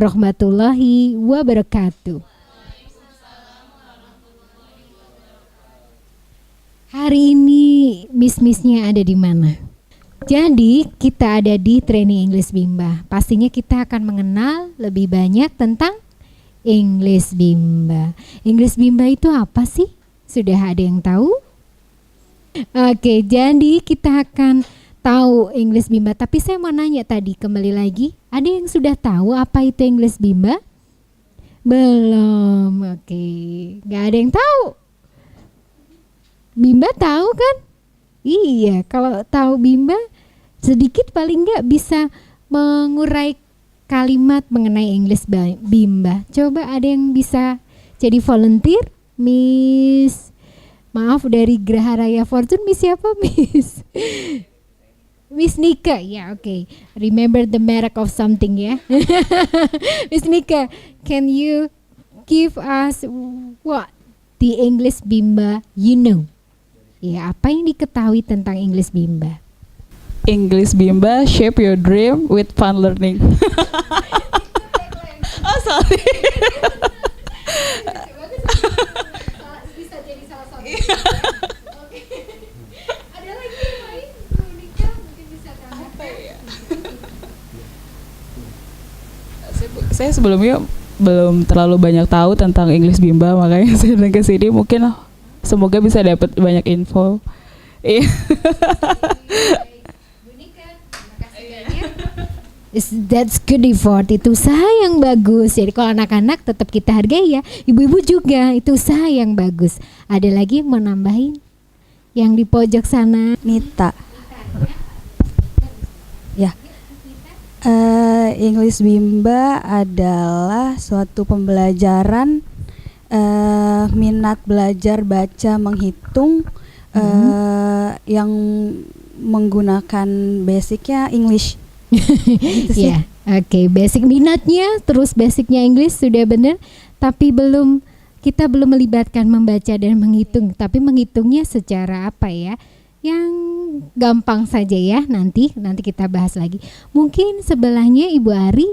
warahmatullahi wabarakatuh. Hari ini miss-missnya ada di mana? Jadi kita ada di training English Bimba. Pastinya kita akan mengenal lebih banyak tentang English Bimba. English Bimba itu apa sih? Sudah ada yang tahu? Oke, jadi kita akan tahu English Bimba. Tapi saya mau nanya tadi, kembali lagi, ada yang sudah tahu apa itu English Bimba? Belum. Oke, nggak ada yang tahu. Bimba tahu kan? Iya, kalau tahu Bimba sedikit paling nggak bisa mengurai kalimat mengenai English Bimba. Coba ada yang bisa jadi volunteer? Miss, maaf dari Graha Raya Fortune, Miss siapa Miss? Miss Nika, ya oke. Remember the merek of something ya. Miss Nika, can you give us what the English Bimba you know? Ya, apa yang diketahui tentang English Bimba? English Bimba shape your dream with fun learning. Oh sorry. Bisa jadi salah satu. Oke. Ada lagi yang lain? Monica mungkin bisa tambahkan. Saya sebelumnya belum terlalu banyak tahu tentang English Bimba, makanya saya datang ke sini mungkin semoga bisa dapat banyak info. Iya. That's good effort, itu usaha yang bagus. Jadi kalau anak-anak tetap kita hargai ya, ibu-ibu juga, itu usaha yang bagus. Ada lagi yang mau nambahin? Yang di pojok sana, Nita. Ya. English Bimba adalah suatu pembelajaran minat belajar baca menghitung yang menggunakan basicnya English. Gitu sih. Ya, oke, basic minatnya, terus basicnya English sudah benar, tapi kita belum melibatkan membaca dan menghitung, tapi menghitungnya secara apa ya? Yang gampang saja ya, nanti kita bahas lagi. Mungkin sebelahnya Ibu Ari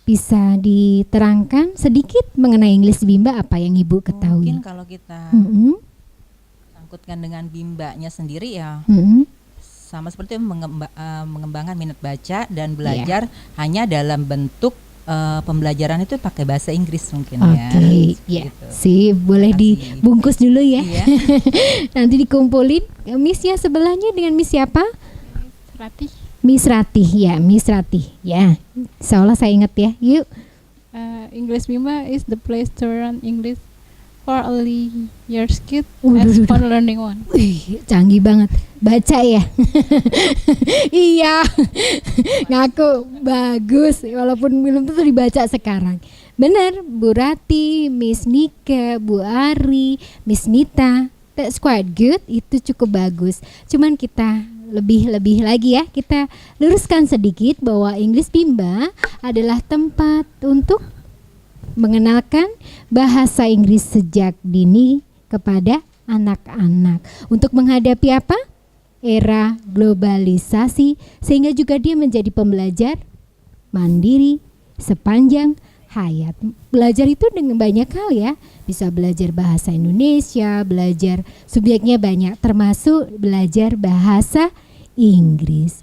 bisa diterangkan sedikit mengenai English Bimba, apa yang Ibu ketahui? Mungkin kalau kita sangkutkan dengan bimbanya sendiri ya, sama seperti mengembangkan minat baca dan belajar hanya dalam bentuk pembelajaran itu pakai bahasa Inggris mungkin ya. Oke, ya. Sip, boleh dibungkus dulu ya. Iya. Nanti dikumpulin. Missnya sebelahnya dengan Miss siapa? Ratih. Miss Ratih ya, Miss Ratih ya. Seolah saya ingat ya. Yuk. English Bimba is the place to learn English for early years kids as fun learning one. Wih, canggih banget. Baca ya. Iya. Ngaku bagus walaupun belum tentu dibaca sekarang. Benar, Bu Rati, Miss Nika, Bu Ari, Miss Nita. That's quite good. Itu cukup bagus. Cuman kita lebih lagi ya, kita luruskan sedikit bahwa English Bimba adalah tempat untuk mengenalkan bahasa Inggris sejak dini kepada anak-anak untuk menghadapi apa? Era globalisasi, sehingga juga dia menjadi pembelajar mandiri sepanjang hayat. Belajar itu dengan banyak hal ya, bisa belajar bahasa Indonesia, belajar subjeknya banyak, termasuk belajar bahasa Inggris.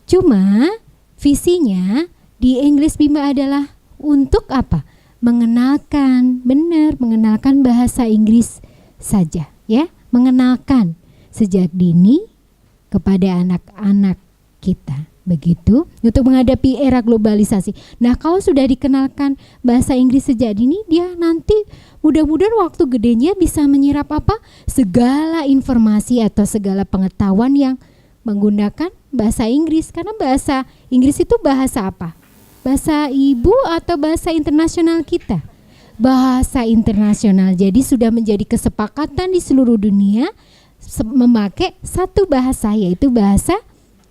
Cuma visinya di English Bimba adalah untuk apa? Mengenalkan bahasa Inggris saja ya, mengenalkan sejak dini kepada anak-anak kita, begitu, untuk menghadapi era globalisasi. Nah, kalau sudah dikenalkan bahasa Inggris sejak dini, dia nanti mudah-mudahan waktu gedenya bisa menyerap apa? Segala informasi atau segala pengetahuan yang menggunakan bahasa Inggris, karena bahasa Inggris itu bahasa apa? Bahasa ibu atau bahasa internasional kita? Bahasa internasional. Jadi sudah menjadi kesepakatan di seluruh dunia memakai satu bahasa, yaitu bahasa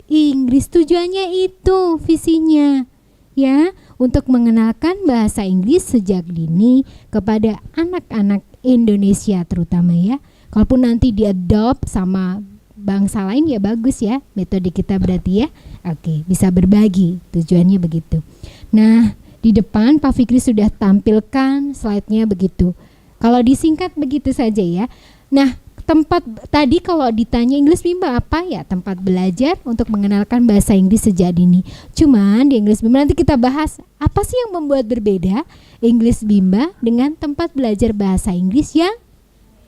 Inggris. Tujuannya itu, visinya ya, untuk mengenalkan bahasa Inggris sejak dini kepada anak-anak Indonesia terutama ya. Kalaupun nanti diadopt sama bangsa lain ya bagus ya, metode kita berarti ya. Oke, bisa berbagi, tujuannya begitu. Nah, Di depan Pak Fikri sudah tampilkan slide-nya begitu. Kalau disingkat begitu saja ya. Nah, tempat tadi kalau ditanya English Bimba apa ya? Tempat belajar untuk mengenalkan bahasa Inggris sejak dini. Cuman di English Bimba nanti kita bahas apa sih yang membuat berbeda English Bimba dengan tempat belajar bahasa Inggris yang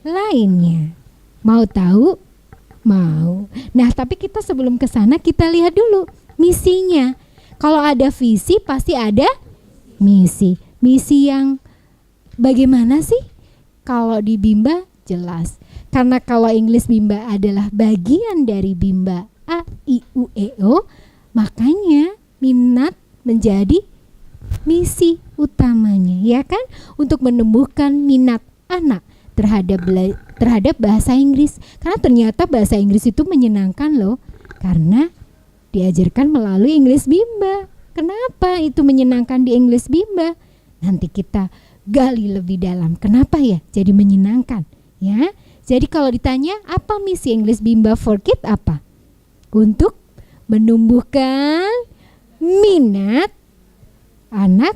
lainnya. Mau tahu? Mau. Nah, tapi kita sebelum ke sana kita lihat dulu misinya. Kalau ada visi pasti ada misi. Misi yang bagaimana sih? Kalau di Bimba jelas. Karena kalau English Bimba adalah bagian dari Bimba A, I, U, E, O, makanya minat menjadi misi utamanya, ya kan? Untuk menumbuhkan minat anak terhadap bahasa Inggris. Karena ternyata bahasa Inggris itu menyenangkan loh. Karena diajarkan melalui English Bimba. Kenapa itu menyenangkan di English Bimba? Nanti kita gali lebih dalam. Kenapa ya jadi menyenangkan? Ya. Jadi kalau ditanya apa misi English Bimba for Kids apa? Untuk menumbuhkan minat anak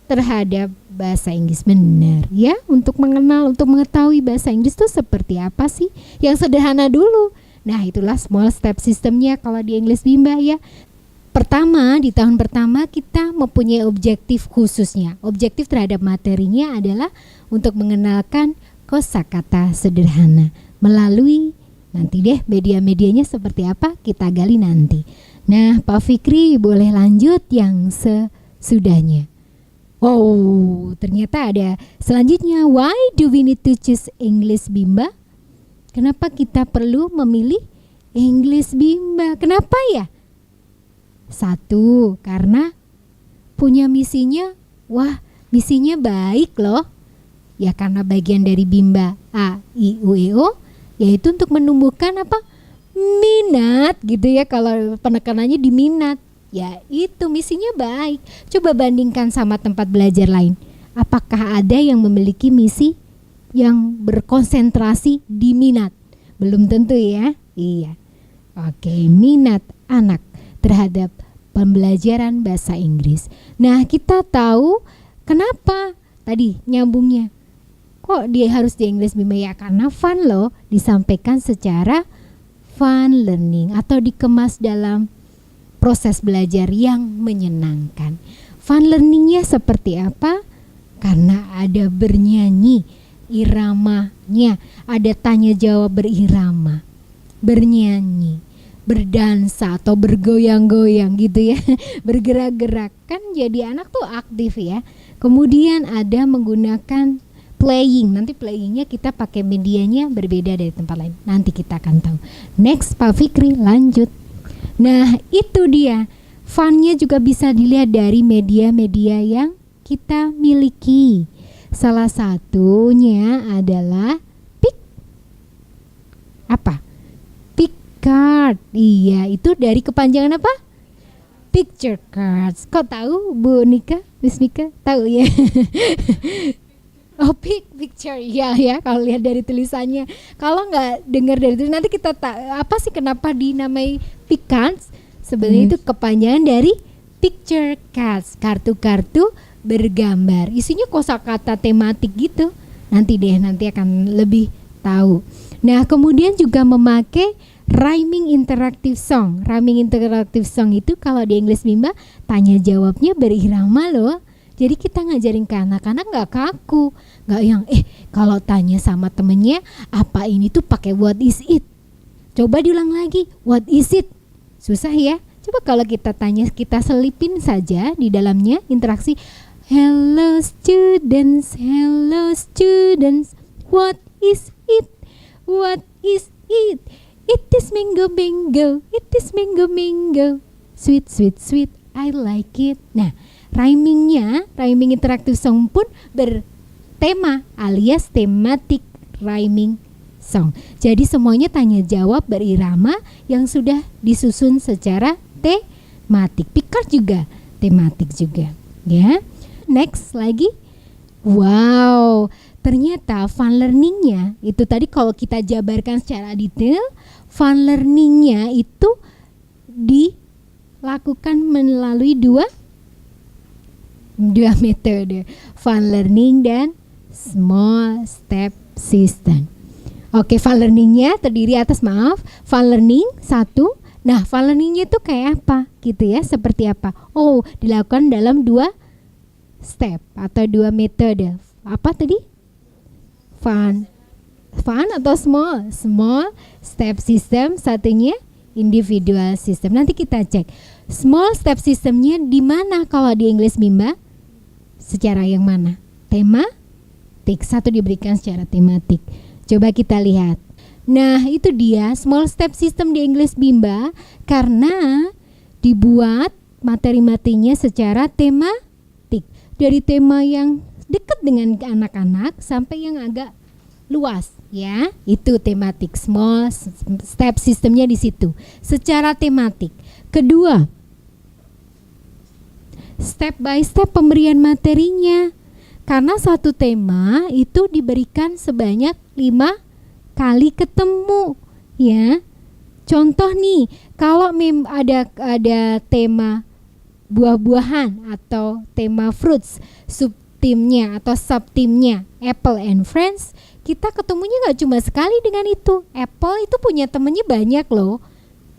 terhadap bahasa Inggris, benar ya, untuk mengenal, untuk mengetahui bahasa Inggris itu seperti apa sih, yang sederhana dulu. Nah, itulah small step sistemnya kalau di English Bimba ya. Pertama, di tahun pertama kita mempunyai objektif khususnya. Objektif terhadap materinya adalah untuk mengenalkan kosakata sederhana melalui nanti deh media-medianya seperti apa kita gali nanti. Nah, Pak Fikri boleh lanjut yang sesudahnya. Oh, ternyata ada selanjutnya. Why do we need to choose English Bimba? Kenapa kita perlu memilih English Bimba? Kenapa ya? Satu, karena punya misinya, wah misinya baik loh. Ya karena bagian dari Bimba A, I, U, E, O, yaitu untuk menumbuhkan apa? Minat gitu ya, kalau penekanannya di minat. Ya itu misinya baik. Coba bandingkan sama tempat belajar lain. Apakah ada yang memiliki misi yang berkonsentrasi di minat? Belum tentu ya. Iya. Oke, minat anak terhadap pembelajaran bahasa Inggris. Nah, kita tahu kenapa tadi nyambungnya. Kok dia harus di English Bimba ya? Karena fun loh, disampaikan secara fun learning atau dikemas dalam proses belajar yang menyenangkan. Fun learningnya seperti apa? Karena ada bernyanyi, iramanya, ada tanya jawab berirama, bernyanyi, berdansa atau bergoyang-goyang gitu ya, bergerak-gerak, kan jadi anak tuh aktif ya. Kemudian ada menggunakan playing, nanti playingnya kita pakai medianya berbeda dari tempat lain, nanti kita akan tahu. Next, Pak Fikri lanjut. Nah itu dia, funnya juga bisa dilihat dari media-media yang kita miliki. Salah satunya adalah Pickcard. Iya, itu dari kepanjangan apa? Picture cards. Kok tahu Bu Nika? Miss Nika tahu ya? Oh, picture ya kalau lihat dari tulisannya. Kalau nggak dengar dari tulisan nanti kita apa sih kenapa dinamai Pickcards? Sebenarnya itu kepanjangan dari picture cards, kartu-kartu bergambar. Isinya kosakata tematik gitu. Nanti akan lebih tahu. Nah, kemudian juga memakai rhyming interactive song. Rhyming interactive song itu kalau di English Bimba tanya jawabnya berirama loh. Jadi kita ngajarin ke anak-anak nggak kaku, nggak yang kalau tanya sama temennya apa ini tuh pakai what is it. Coba diulang lagi, what is it? Susah ya. Coba kalau kita tanya, kita selipin saja di dalamnya interaksi. Hello students, what is it? What is it? It is mango, it is mango. Sweet, I like it. Nah, rhyming interaktif song pun bertema alias tematik rhyming song. Jadi semuanya tanya jawab berirama yang sudah disusun secara tematik. Pickcard juga tematik juga, ya. Next lagi. Wow, ternyata fun learningnya itu tadi kalau kita jabarkan secara detail, fun learningnya itu dilakukan melalui dua Dua metode, fun learning dan small step system. Oke, fun learningnya terdiri atas fun learning satu. Nah, fun learningnya itu kayak apa gitu ya, seperti apa? Oh, dilakukan dalam 2 step atau 2 metode. Apa tadi? Fun atau small step system, satunya individual system. Nanti kita cek small step systemnya di mana kalau di English Bimba, secara yang mana? Tematik. Satu diberikan secara tematik. Coba kita lihat. Nah, itu dia small step system di English Bimba karena dibuat materi-materinya secara tematik. Dari tema yang dekat dengan anak-anak sampai yang agak luas ya. Itu tematik, small step systemnya di situ. Secara tematik. Kedua, step by step pemberian materinya. Karena satu tema itu diberikan sebanyak 5 kali ketemu ya. Contoh nih, kalau ada tema buah-buahan atau tema fruits, subtimnya atau subtimnya Apple and Friends, kita ketemunya nggak cuma sekali dengan itu. Apple itu punya temennya banyak loh.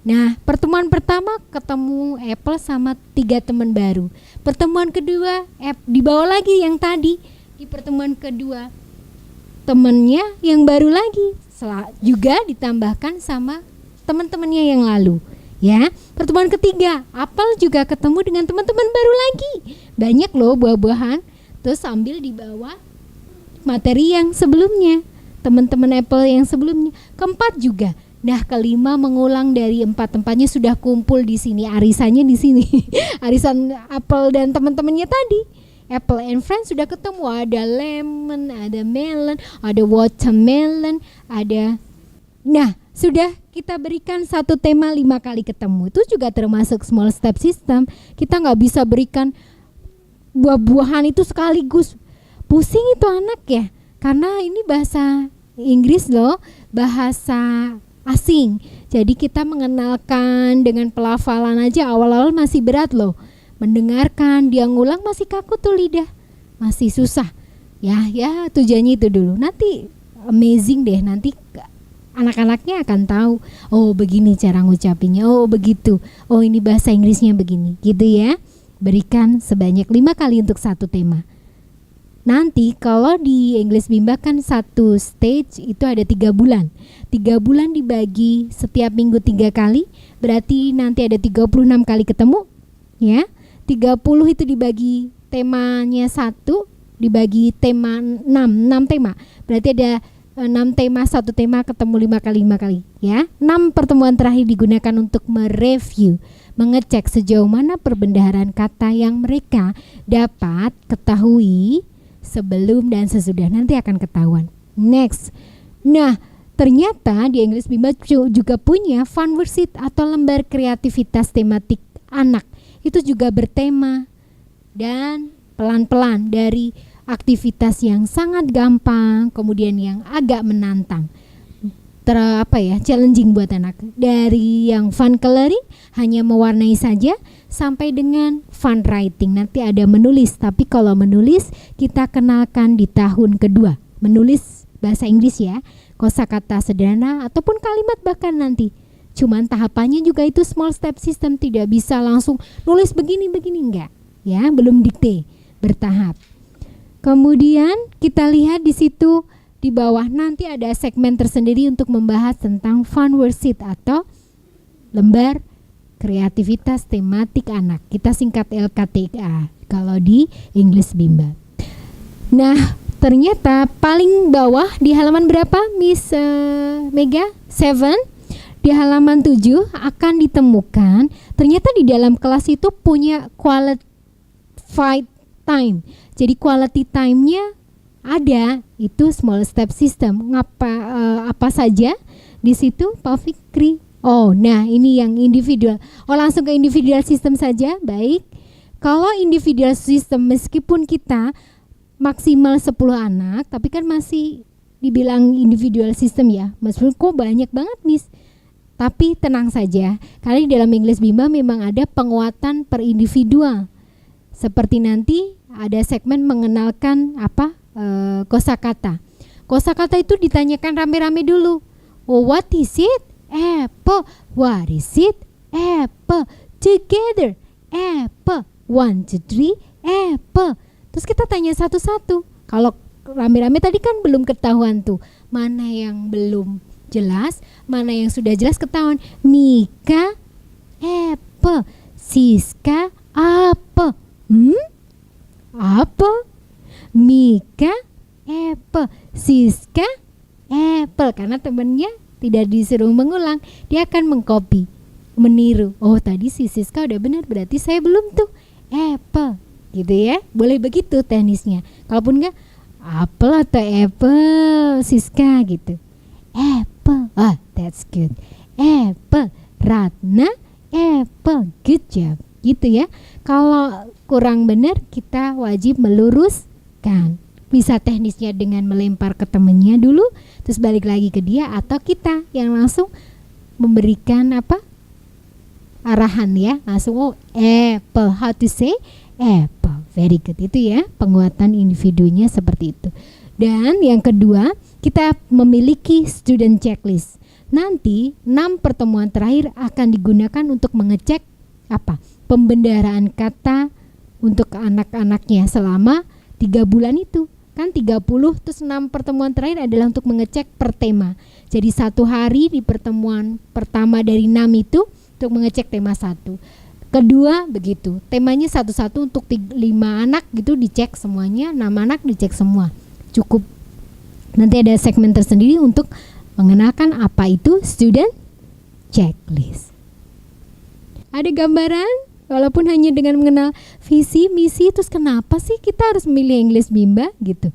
Nah, pertemuan pertama ketemu Apple sama 3 teman baru. Pertemuan kedua, dibawa lagi yang tadi. Di pertemuan kedua, temennya yang baru lagi. Juga ditambahkan sama teman-temannya yang lalu. Ya, pertemuan ketiga, Apple juga ketemu dengan teman-teman baru lagi. Banyak loh buah-buahan. Terus sambil dibawa materi yang sebelumnya, teman-teman Apple yang sebelumnya. Keempat juga. Nah, kelima mengulang dari 4 tempatnya sudah kumpul di sini, arisannya di sini. Arisan Apple dan teman-temannya tadi. Apple and Friends sudah ketemu, ada lemon, ada melon, ada watermelon, ada. Nah, sudah kita berikan satu tema 5 kali ketemu. Itu juga termasuk small step system. Kita nggak bisa berikan buah-buahan itu sekaligus. Pusing itu anak ya. Karena ini bahasa Inggris loh, bahasa asing. Jadi kita mengenalkan dengan pelafalan aja awal-awal masih berat loh. Mendengarkan, dia ngulang masih kaku tuh lidah. Masih susah. Ya tujuannya itu dulu. Nanti amazing deh, nanti anak-anaknya akan tahu, oh begini cara ngucapinnya, oh begitu. Oh ini bahasa Inggrisnya begini, gitu ya. Berikan sebanyak 5 kali untuk satu tema. Nanti kalau di English Bimba kan satu stage itu ada 3 bulan. 3 bulan dibagi setiap minggu 3 kali, berarti nanti ada 36 kali ketemu. Ya, 30 itu dibagi temanya 1, dibagi tema 6 tema. Berarti ada 6 tema, 1 tema ketemu 5 kali. Ya, 6 pertemuan terakhir digunakan untuk mereview, mengecek sejauh mana perbendaharaan kata yang mereka dapat ketahui sebelum dan sesudah, nanti akan ketahuan. Next. Nah, ternyata di English Bimba juga punya fun worksheet atau lembar kreativitas tematik anak. Itu juga bertema dan pelan-pelan dari aktivitas yang sangat gampang kemudian yang agak menantang. Challenging buat anak. Dari yang fun coloring hanya mewarnai saja sampai dengan fun writing. Nanti ada menulis, tapi kalau menulis kita kenalkan di tahun kedua. Menulis bahasa Inggris ya, kosakata sederhana ataupun kalimat bahkan nanti. Cuman tahapannya juga itu small step system, tidak bisa langsung nulis begini enggak. Ya, belum dikte, bertahap. Kemudian kita lihat di situ di bawah nanti ada segmen tersendiri untuk membahas tentang fun worksheet atau lembar kreativitas tematik anak. Kita singkat LKTK kalau di English Bimba. Nah, ternyata paling bawah di halaman berapa Miss Mega? 7. Di halaman 7 akan ditemukan ternyata di dalam kelas itu punya qualified time. Jadi quality time-nya ada, itu small step system. Apa saja di situ Pak Fikri? Oh, nah ini yang individual. Oh, langsung ke individual system saja. Baik. Kalau individual system meskipun kita maksimal 10 anak, tapi kan masih dibilang individual system ya. Meskipun kok banyak banget, Miss. Tapi tenang saja, karena di dalam English Bimba memang ada penguatan per individual. Seperti nanti ada segmen mengenalkan kosakata. Kosakata itu ditanyakan rame-rame dulu. Oh, what is it? Apple. What is it? Apple. Together. Apple. 1, 2, 3. Apple. Terus kita tanya satu-satu. Kalau rame-rame tadi kan belum ketahuan tuh. Mana yang belum jelas, mana yang sudah jelas ketahuan. Mika, apple. Siska, apple. Apple. Mika, apple. Siska, apple. Karena temennya tidak disuruh mengulang, dia akan mengcopy, meniru. Oh, tadi si Siska udah benar, berarti saya belum tuh. Apple, gitu ya. Boleh begitu teknisnya. Kalaupun enggak, apple atau apple, Siska gitu. Apple, that's good. Apple, Ratna, apple, good job. Gitu ya. Kalau kurang benar, kita wajib meluruskan. Bisa teknisnya dengan melempar ke temennya dulu, terus balik lagi ke dia, atau kita yang langsung memberikan arahan ya, langsung apple, how to say apple, very good. Itu ya, penguatan individunya seperti itu. Dan yang kedua, kita memiliki student checklist. Nanti 6 pertemuan terakhir akan digunakan untuk mengecek pembendaharaan kata untuk anak-anaknya selama 3 bulan itu. Kan 30, terus 6 pertemuan terakhir adalah untuk mengecek per tema. Jadi 1 hari di pertemuan pertama dari 6 itu untuk mengecek tema 1. Kedua begitu, temanya satu-satu untuk 5 anak gitu dicek semuanya, 6 anak dicek semua. Cukup. Nanti ada segmen tersendiri untuk mengenalkan apa itu student checklist. Ada gambaran? Walaupun hanya dengan mengenal visi, misi, terus kenapa sih kita harus memilih English Bimba gitu.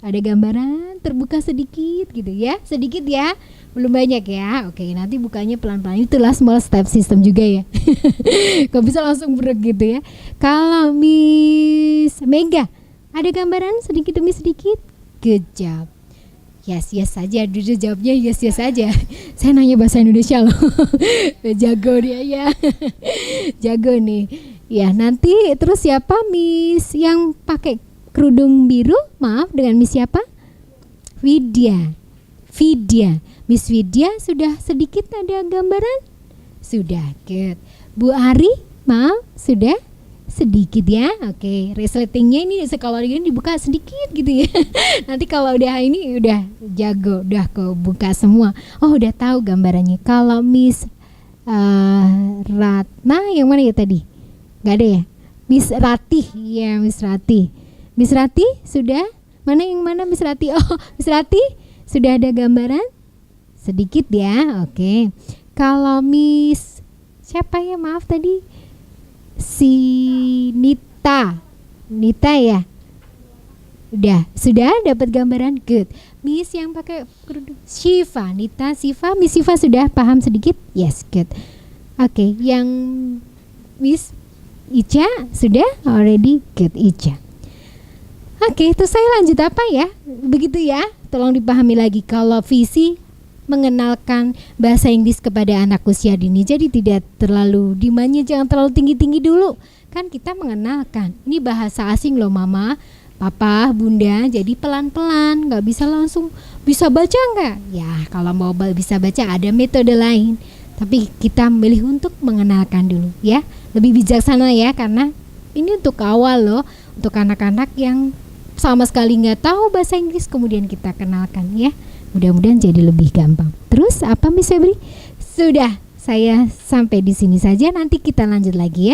Ada gambaran, terbuka sedikit gitu ya. Sedikit ya, belum banyak ya. Oke, nanti bukanya pelan-pelan. Itulah small step system juga ya. Gak bisa langsung brek gitu ya. Kalau Miss Mega, ada gambaran sedikit demi sedikit? Good job. Yes saja, dulu jawabnya yes saja. Saya nanya bahasa Indonesia loh. Jago dia ya. Jago nih. Ya, nanti terus siapa Miss yang pakai kerudung biru? Maaf, dengan Miss siapa? Vidya. Miss Vidya sudah sedikit ada gambaran? Sudah, good. Bu Ari, maaf, sudah? Sedikit ya, oke. Resletingnya ini kalau ini dibuka sedikit gitu ya. Nanti kalau udah ini udah jago, udah kau buka semua. Oh, udah tahu gambarannya. Kalau Miss Ratna yang mana ya tadi? Gak ada ya? Miss Ratih, ya Miss Ratih. Miss Ratih sudah? Mana yang mana Miss Ratih? Oh, Miss Ratih sudah ada gambaran? Sedikit ya, oke. Kalau Miss siapa ya? Maaf tadi. Si Nita ya, sudah dapat gambaran, good. Miss yang pakai kerudung Siva, Nita, Siva, Miss Siva sudah paham sedikit, yes, good. Oke, yang Miss Ica sudah already, good, Ica. Oke, terus saya lanjut apa ya, begitu ya, tolong dipahami lagi. Kalau visi mengenalkan bahasa Inggris kepada anak usia dini, jadi tidak terlalu demandnya, jangan terlalu tinggi-tinggi dulu. Kan kita mengenalkan ini bahasa asing loh mama, papa, bunda, jadi pelan-pelan, nggak bisa langsung bisa baca nggak? Ya kalau mau bisa baca ada metode lain, tapi kita memilih untuk mengenalkan dulu ya, lebih bijaksana ya, karena ini untuk awal loh, untuk anak-anak yang sama sekali nggak tahu bahasa Inggris, kemudian kita kenalkan ya. Mudah-mudahan jadi lebih gampang. Terus apa Miss Febri? Sudah, saya sampai di sini saja. Nanti kita lanjut lagi ya.